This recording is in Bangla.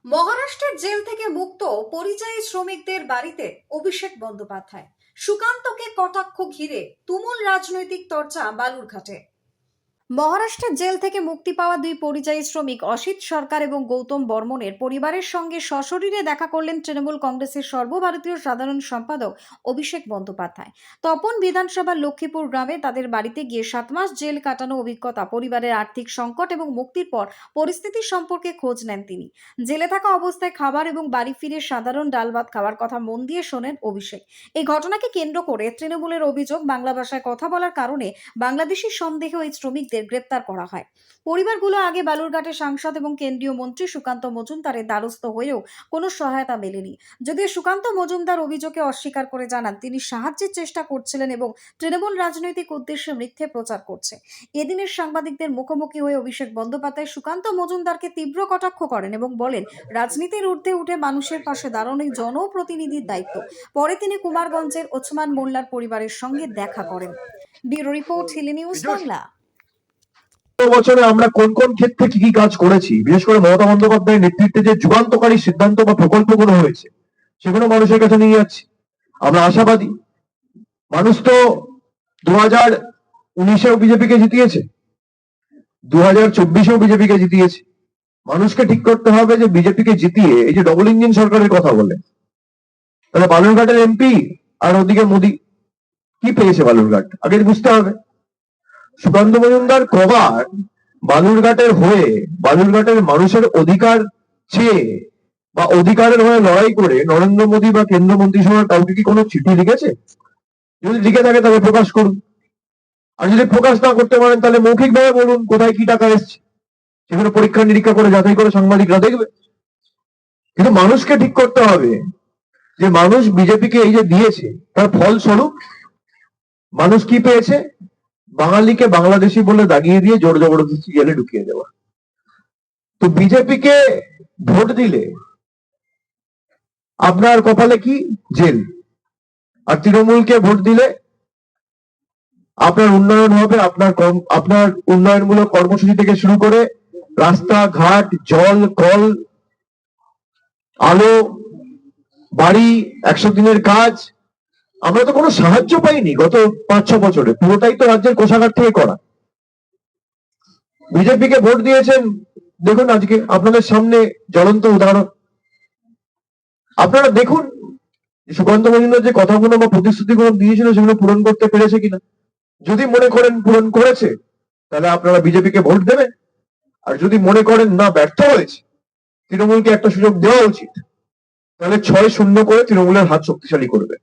মহারাষ্ট্রের জেল থেকে মুক্ত পরিযায়ী শ্রমিকদের বাড়িতে অভিষেক বন্দ্যোপাধ্যায়। সুকান্তকে কটাক্ষ ঘিরে তুমুল রাজনৈতিক চর্চা বালুরঘাটে। মহারাষ্ট্রের জেল থেকে মুক্তি পাওয়া দুই পরিযায়ী শ্রমিক অসিত সরকার এবং গৌতম বর্মনের পরিবারের সঙ্গে সশরীরে দেখা করলেন তৃণমূল কংগ্রেসের সর্বভারতীয় সাধারণ সম্পাদক অভিষেক বন্দ্যোপাধ্যায়। তপন বিধানসভার লক্ষ্মীপুর গ্রামে তাদের বাড়িতে গিয়ে 7 মাস জেল কাটানো অভিজ্ঞতা, পরিবারের আর্থিক সংকট এবং মুক্তির পর পরিস্থিতি সম্পর্কে খোঁজ নেন তিনি। জেলে থাকা অবস্থায় খাবার এবং বাড়ি ফিরে সাধারণ ডাল ভাত খাওয়ার কথা মন দিয়ে শোনেন অভিষেক। এই ঘটনাকে কেন্দ্র করে তৃণমূলের অভিযোগ, বাংলা ভাষায় কথা বলার কারণে বাংলাদেশি সন্দেহ এই শ্রমিকদের গ্রেপ্তার করা হয়। পরিবারগুলো আগে বালুরঘাটের সাংসদ এবং কেন্দ্রীয় মন্ত্রী সুকান্ত মজুমদারের দ্বারস্থ হয়েও কোনো সহায়তা মেলেনি। যদিও সুকান্ত মজুমদার অভিযোগে অস্বীকার করে জানান তিনি সাহায্যের চেষ্টা করছিলেন এবং তৃণমূল রাজনৈতিক উদ্দেশ্যে মিথ্যে প্রচার করছে। এদিনের সাংবাদিকদের মুখোমুখি হয়ে অভিষেক বন্দ্যোপাধ্যায় সুকান্ত মজুমদারকে তীব্র কটাক্ষ করেন এবং বলেন, রাজনীতির ঊর্ধ্বে উঠে মানুষের পাশে দাঁড়ানোই জনপ্রতিনিধির দায়িত্ব। পরে তিনি কুমারগঞ্জের ওসমান মোল্লার পরিবারের সঙ্গে দেখা করেন। Bureau report, Hili news Bangla. বছরে আমরা কোন কোন ক্ষেত্রে কি কি কাজ করেছি, বিশেষ করে মমতা বন্দ্যোপাধ্যায়ের নেতৃত্বে যে যুগান্তকারী সিদ্ধান্ত বা প্রকল্পগুলো হয়েছে সেগুলো মানুষের কাছে নিয়ে যাচ্ছি। আমরা আশাবাদী। মানুষ তো 2019-এও বিজেপিকে জিতিয়েছে, 2024-এও বিজেপিকে জিতিয়েছে। মানুষকে ঠিক করতে হবে যে বিজেপিকে জিতিয়ে এই যে ডবল ইঞ্জিন সরকারের কথা বলে, তাহলে বালুরঘাটের এমপি আর ওদিকে মোদী কি পেয়েছে বালুরঘাট আগে বুঝতে হবে। সুকান্ত মজুমদার কবার বালুরঘাটের হয়ে, বালুরঘাটের মানুষের অধিকার চেয়ে বা অধিকারের হয়ে লড়াই করে নরেন্দ্র মোদী বা কেন্দ্র মন্ত্রিসভার কাউকে কি কোনো চিঠি লিখেছে? যদি লিখে থাকে তাহলে প্রকাশ করুন, আর যদি প্রকাশ না করতে পারেন তাহলে মৌখিকভাবে বলুন কোথায় কি টাকা এসছে, সেগুলো পরীক্ষা নিরীক্ষা করে যাচাই করে সাংবাদিকরা দেখবে। কিন্তু মানুষকে ঠিক করতে হবে যে মানুষ বিজেপিকে এই যে দিয়েছে তার ফলস্বরূপ মানুষ কি পেয়েছে। বাঙালিকে বাংলাদেশি বলে দাগিয়ে দিয়ে জোর জবরদস্তি জেলে ঢুকিয়ে দেওয়া। তো বিজেপিকে ভোট দিলে আপনার কপালে কি? জেল। আর তৃণমূলকে ভোট দিলে আপনার উন্নয়ন হবে, আপনার উন্নয়নমূলক কর্মসূচি থেকে শুরু করে রাস্তাঘাট, জল, কল, আলো, বাড়ি, 100 দিনের কাজ। আমরা তো কোনো সাহায্য পাইনি গত 5-6 বছরে, পুরোটাই তো রাজ্যের কোষাগার থেকে করা। বিজেপিকে ভোট দিয়েছেন, দেখুন আজকে আপনাদের সামনে জ্বলন্ত উদাহরণ। আপনারা দেখুন সুকান্ত মজুমদার যে কথাগুলো বা প্রতিশ্রুতিগুলো দিয়েছিল সেগুলো পূরণ করতে পেরেছে কিনা। যদি মনে করেন পূরণ করেছে তাহলে আপনারা বিজেপিকে ভোট দেবেন, আর যদি মনে করেন না ব্যর্থ হয়েছে, তৃণমূলকে একটা সুযোগ দেওয়া উচিত, তাহলে 6-0 করে তৃণমূলের হাত শক্তিশালী করবে।